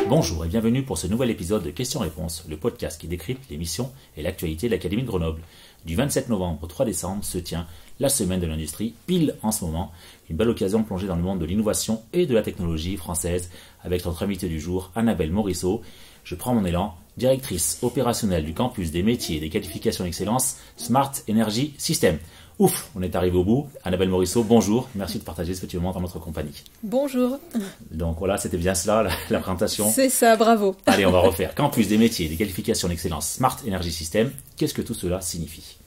Bonjour et bienvenue pour ce nouvel épisode de Questions-Réponses, le podcast qui décrypte les missions et l'actualité de l'Académie de Grenoble. Du 27 novembre au 3 décembre se tient la semaine de l'industrie, pile en ce moment. Une belle occasion de plonger dans le monde de l'innovation et de la technologie française avec notre invitée du jour, Annabelle Morisseau. Je prends mon élan, directrice opérationnelle du campus des métiers et des qualifications d'excellence Smart Energy System. Ouf, on est arrivé au bout. Annabelle Morisseau, bonjour. Merci de partager ce petit moment dans notre compagnie. Bonjour. Donc voilà, c'était bien cela, la présentation. C'est ça, bravo. Allez, on va refaire. Campus des métiers et des qualifications d'excellence Smart Energy System. Qu'est-ce que tout cela signifie ?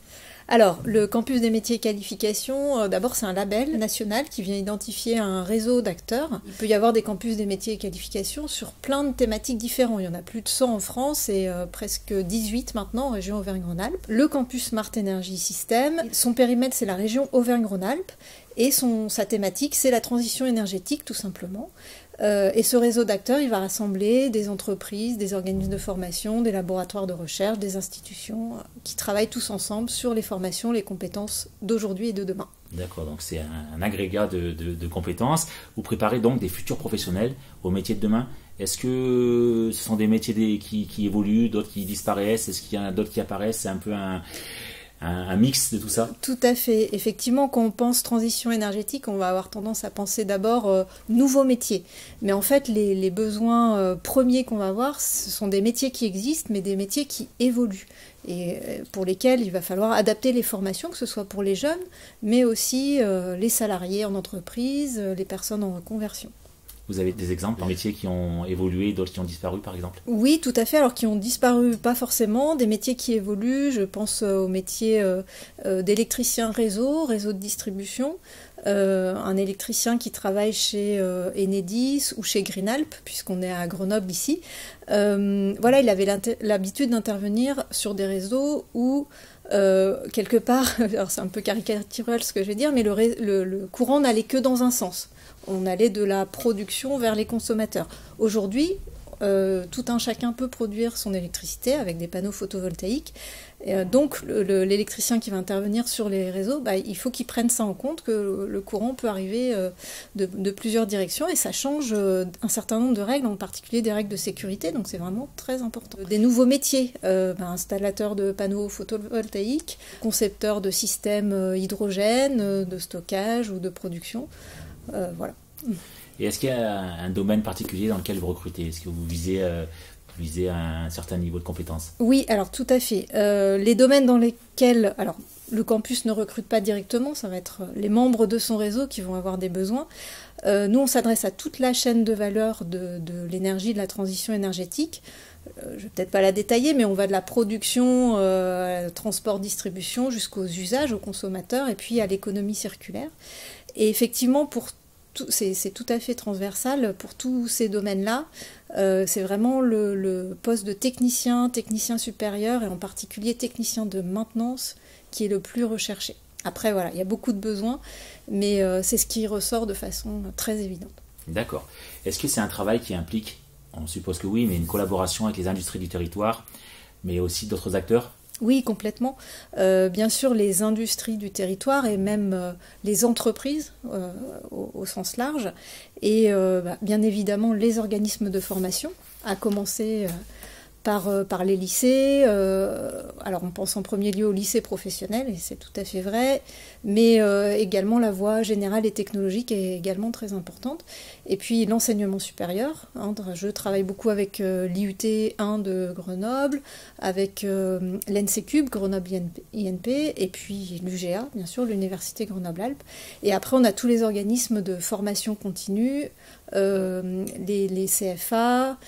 Alors, le campus des métiers et qualifications, d'abord c'est un label national qui vient identifier un réseau d'acteurs. Il peut y avoir des campus des métiers et qualifications sur plein de thématiques différentes. Il y en a plus de 100 en France et presque 18 maintenant en région Auvergne-Rhône-Alpes. Le campus Smart Energy System, son périmètre c'est la région Auvergne-Rhône-Alpes et sa thématique c'est la transition énergétique tout simplement. Et ce réseau d'acteurs, il va rassembler des entreprises, des organismes de formation, des laboratoires de recherche, des institutions qui travaillent tous ensemble sur les formations, les compétences d'aujourd'hui et de demain. D'accord, donc c'est un agrégat de compétences. Vous préparez donc des futurs professionnels aux métiers de demain. Est-ce que ce sont des métiers qui évoluent, d'autres qui disparaissent? Est-ce qu'il y en a d'autres qui apparaissent? C'est un peu un mix de tout ça? Tout à fait. Effectivement, quand on pense transition énergétique, on va avoir tendance à penser d'abord nouveaux métiers. Mais en fait, les besoins premiers qu'on va avoir, ce sont des métiers qui existent, mais des métiers qui évoluent. Et pour lesquels il va falloir adapter les formations, que ce soit pour les jeunes, mais aussi les salariés en entreprise, les personnes en reconversion. Vous avez des exemples de métiers qui ont évolué, d'autres qui ont disparu par exemple? Oui, tout à fait. Alors qui ont disparu, pas forcément. Des métiers qui évoluent, je pense au métier d'électricien réseau de distribution. Un électricien qui travaille chez Enedis ou chez Greenalp, puisqu'on est à Grenoble ici. Voilà, il avait l'habitude d'intervenir sur des réseaux où quelque part, alors c'est un peu caricatural ce que je vais dire, mais le courant n'allait que dans un sens. On allait de la production vers les consommateurs. Aujourd'hui, tout un chacun peut produire son électricité avec des panneaux photovoltaïques. Donc l'électricien qui va intervenir sur les réseaux, il faut qu'il prenne ça en compte, que le courant peut arriver de plusieurs directions et ça change un certain nombre de règles, en particulier des règles de sécurité, donc c'est vraiment très important. Des nouveaux métiers, installateur de panneaux photovoltaïques, concepteur de systèmes hydrogène, de stockage ou de production. Voilà. Et est-ce qu'il y a un domaine particulier dans lequel vous recrutez? Est-ce que vous visez un certain niveau de compétences? Oui, alors tout à fait. Les domaines dans lesquels le campus ne recrute pas directement, ça va être les membres de son réseau qui vont avoir des besoins. Nous, on s'adresse à toute la chaîne de valeur de l'énergie, de la transition énergétique. Je ne vais peut-être pas la détailler, mais on va de la production, transport, distribution, jusqu'aux usages, aux consommateurs et puis à l'économie circulaire. Et effectivement, c'est tout à fait transversal pour tous ces domaines-là. C'est vraiment le poste de technicien supérieur et en particulier technicien de maintenance qui est le plus recherché. Après, voilà, il y a beaucoup de besoins, mais c'est ce qui ressort de façon très évidente. D'accord. Est-ce que c'est un travail qui implique, on suppose que oui, mais une collaboration avec les industries du territoire, mais aussi d'autres acteurs? Oui, complètement. Bien sûr, les industries du territoire et même les entreprises au sens large et bien évidemment les organismes de formation, à commencer par les lycées. Alors on pense en premier lieu au lycée professionnel, et c'est tout à fait vrai, mais également la voie générale et technologique est également très importante. Et puis l'enseignement supérieur, je travaille beaucoup avec l'IUT 1 de Grenoble, avec l'ENSECUB, Grenoble INP, et puis l'UGA, bien sûr, l'Université Grenoble-Alpes. Et après on a tous les organismes de formation continue, les CFA,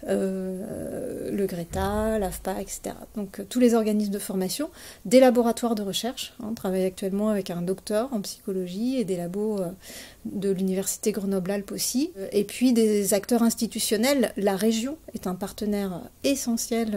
le GRETA, l'AFPA, etc. Donc tous les organismes de formation, des laboratoires de recherche. On travaille actuellement avec un docteur en psychologie et des labos de l'Université Grenoble-Alpes aussi. Et puis des acteurs institutionnels. La région est un partenaire essentiel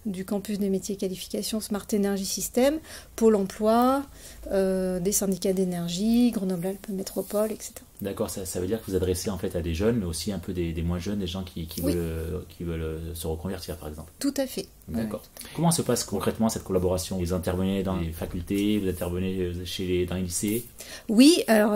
du campus des métiers et qualifications Smart Energy System, Pôle emploi, des syndicats d'énergie, Grenoble-Alpes Métropole, etc. D'accord, ça veut dire que vous adressez en fait à des jeunes, mais aussi un peu des moins jeunes, des gens qui veulent se reconvertir par exemple. Tout à fait. D'accord. Comment se passe concrètement cette collaboration? Vous intervenez dans les facultés, vous intervenez dans les lycées? Oui, alors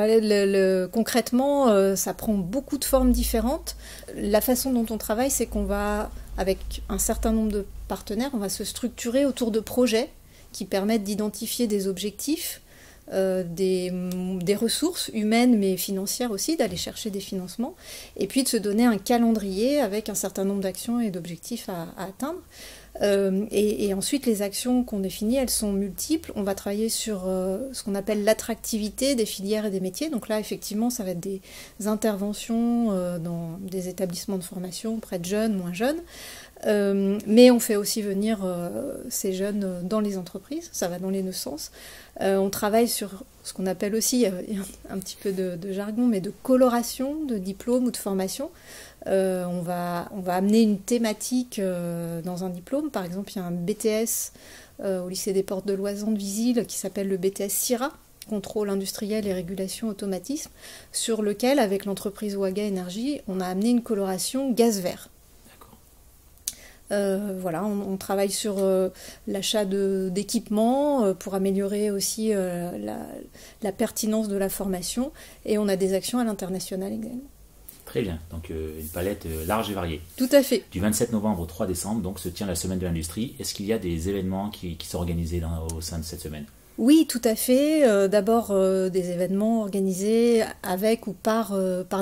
concrètement, ça prend beaucoup de formes différentes. La façon dont on travaille, c'est qu'on va, avec un certain nombre de partenaires, on va se structurer autour de projets qui permettent d'identifier des objectifs, des ressources humaines mais financières aussi, d'aller chercher des financements, et puis de se donner un calendrier avec un certain nombre d'actions et d'objectifs à atteindre. Et ensuite, les actions qu'on définit, elles sont multiples. On va travailler sur ce qu'on appelle l'attractivité des filières et des métiers. Donc là, effectivement, ça va être des interventions dans des établissements de formation auprès de jeunes, moins jeunes. Mais on fait aussi venir ces jeunes dans les entreprises, ça va dans les deux sens. On travaille sur ce qu'on appelle aussi, un petit peu de jargon, mais de coloration de diplôme ou de formation. On va amener une thématique dans un diplôme. Par exemple, il y a un BTS au lycée des Portes de Loizan de Visil qui s'appelle le BTS CIRA, contrôle industriel et régulation automatisme, sur lequel, avec l'entreprise Waga Énergie, on a amené une coloration gaz vert. Voilà, on travaille sur l'achat d'équipements pour améliorer aussi la pertinence de la formation, et on a des actions à l'international également. Très bien, donc une palette large et variée. Tout à fait. Du 27 novembre au 3 décembre, donc se tient la semaine de l'industrie. Est-ce qu'il y a des événements qui sont organisés au sein de cette semaine? Oui, tout à fait. D'abord des événements organisés avec ou par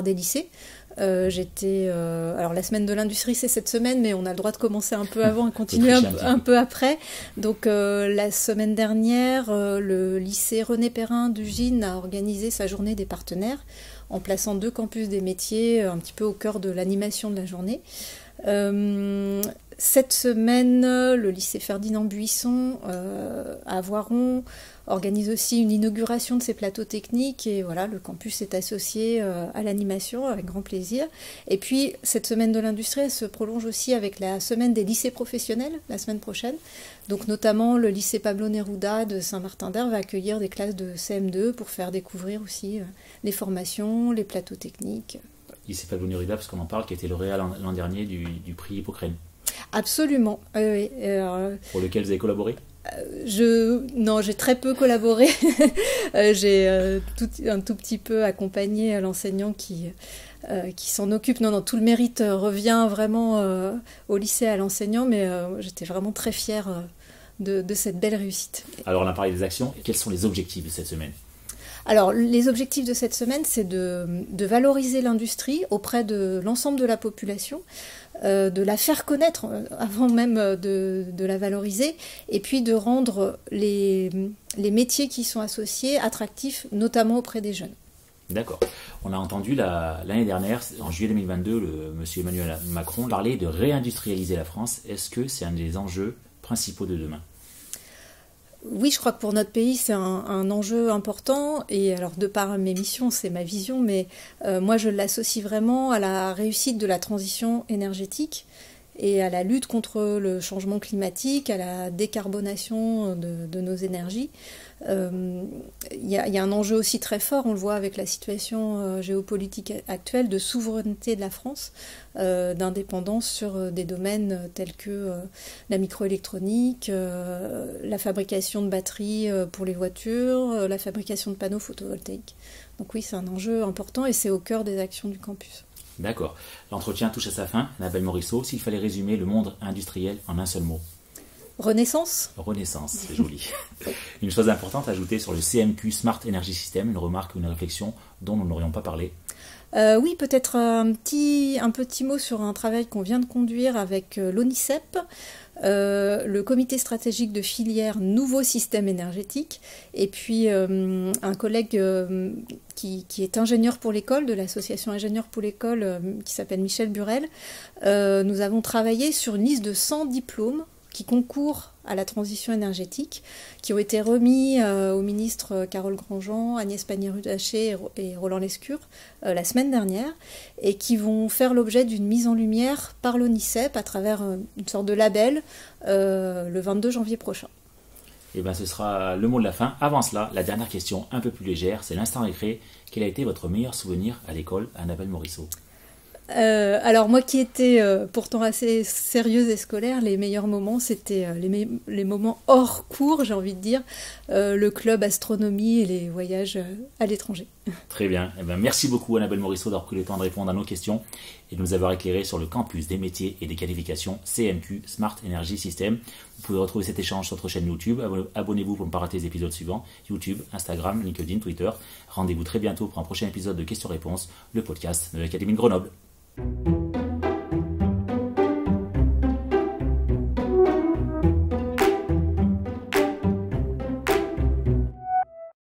des lycées. Alors la semaine de l'industrie c'est cette semaine, mais on a le droit de commencer un peu avant et continuer un peu après. Donc la semaine dernière, le lycée René Perrin d'Ugine a organisé sa journée des partenaires en plaçant 2 campus des métiers un petit peu au cœur de l'animation de la journée. Cette semaine, le lycée Ferdinand Buisson à Voiron organise aussi une inauguration de ses plateaux techniques, et voilà, le campus est associé à l'animation avec grand plaisir. Et puis cette semaine de l'industrie, elle se prolonge aussi avec la semaine des lycées professionnels la semaine prochaine. Donc notamment le lycée Pablo Neruda de Saint-Martin-d'Hères va accueillir des classes de CM2 pour faire découvrir aussi les formations, les plateaux techniques. Lycée Pablo Neruda, parce qu'on en parle, qui a été lauréat l'an dernier du prix Hippocrène. Absolument. Pour lequel vous avez collaboré? Non, j'ai très peu collaboré. J'ai un tout petit peu accompagné l'enseignant qui s'en occupe. Non, tout le mérite revient vraiment au lycée, à l'enseignant, mais j'étais vraiment très fière de cette belle réussite. Alors on a parlé des actions. Quels sont les objectifs de cette semaine? Alors, les objectifs de cette semaine, c'est de valoriser l'industrie auprès de l'ensemble de la population, de la faire connaître avant même de la valoriser, et puis de rendre les métiers qui sont associés attractifs, notamment auprès des jeunes. D'accord. On a entendu l'année dernière, en juillet 2022, monsieur Emmanuel Macron parler de réindustrialiser la France. Est-ce que c'est un des enjeux principaux de demain? Oui, je crois que pour notre pays, c'est un enjeu important. Et alors, de par mes missions, c'est ma vision, mais moi, je l'associe vraiment à la réussite de la transition énergétique et à la lutte contre le changement climatique, à la décarbonation de nos énergies. Il y a un enjeu aussi très fort, on le voit avec la situation géopolitique actuelle, de souveraineté de la France, d'indépendance sur des domaines tels que la microélectronique, la fabrication de batteries pour les voitures, la fabrication de panneaux photovoltaïques. Donc oui, c'est un enjeu important et c'est au cœur des actions du campus. D'accord. L'entretien touche à sa fin. Annabelle Morisseau, s'il fallait résumer le monde industriel en un seul mot? Renaissance. Renaissance, c'est joli. Une chose importante à ajouter sur le CMQ Smart Energy System, une remarque ou une réflexion dont nous n'aurions pas parlé? Oui, peut-être un petit mot sur un travail qu'on vient de conduire avec l'ONICEP, le comité stratégique de filière Nouveau Système Énergétique, et puis un collègue qui est ingénieur pour l'école, de l'association Ingénieurs pour l'école, qui s'appelle Michel Burel. Nous avons travaillé sur une liste de 100 diplômes qui concourent à la transition énergétique, qui ont été remis aux ministres Carole Grandjean, Agnès Pannier-Runacher et Roland Lescure la semaine dernière, et qui vont faire l'objet d'une mise en lumière par l'ONICEP à travers une sorte de label le 22 janvier prochain. Et bien ce sera le mot de la fin. Avant cela, la dernière question un peu plus légère, c'est l'instant récré. Quel a été votre meilleur souvenir à l'école, Annabelle Morisseau ? Alors moi qui étais pourtant assez sérieuse et scolaire, les meilleurs moments c'était les moments hors cours, j'ai envie de dire, le club astronomie et les voyages à l'étranger. Très bien, eh bien, merci beaucoup Annabelle Morisseau d'avoir pris le temps de répondre à nos questions et de nous avoir éclairé sur le campus des métiers et des qualifications CNQ, Smart Energy System. Vous pouvez retrouver cet échange sur notre chaîne YouTube, abonnez-vous pour ne pas rater les épisodes suivants, YouTube, Instagram, LinkedIn, Twitter. Rendez-vous très bientôt pour un prochain épisode de Questions-Réponses, le podcast de l'Académie de Grenoble.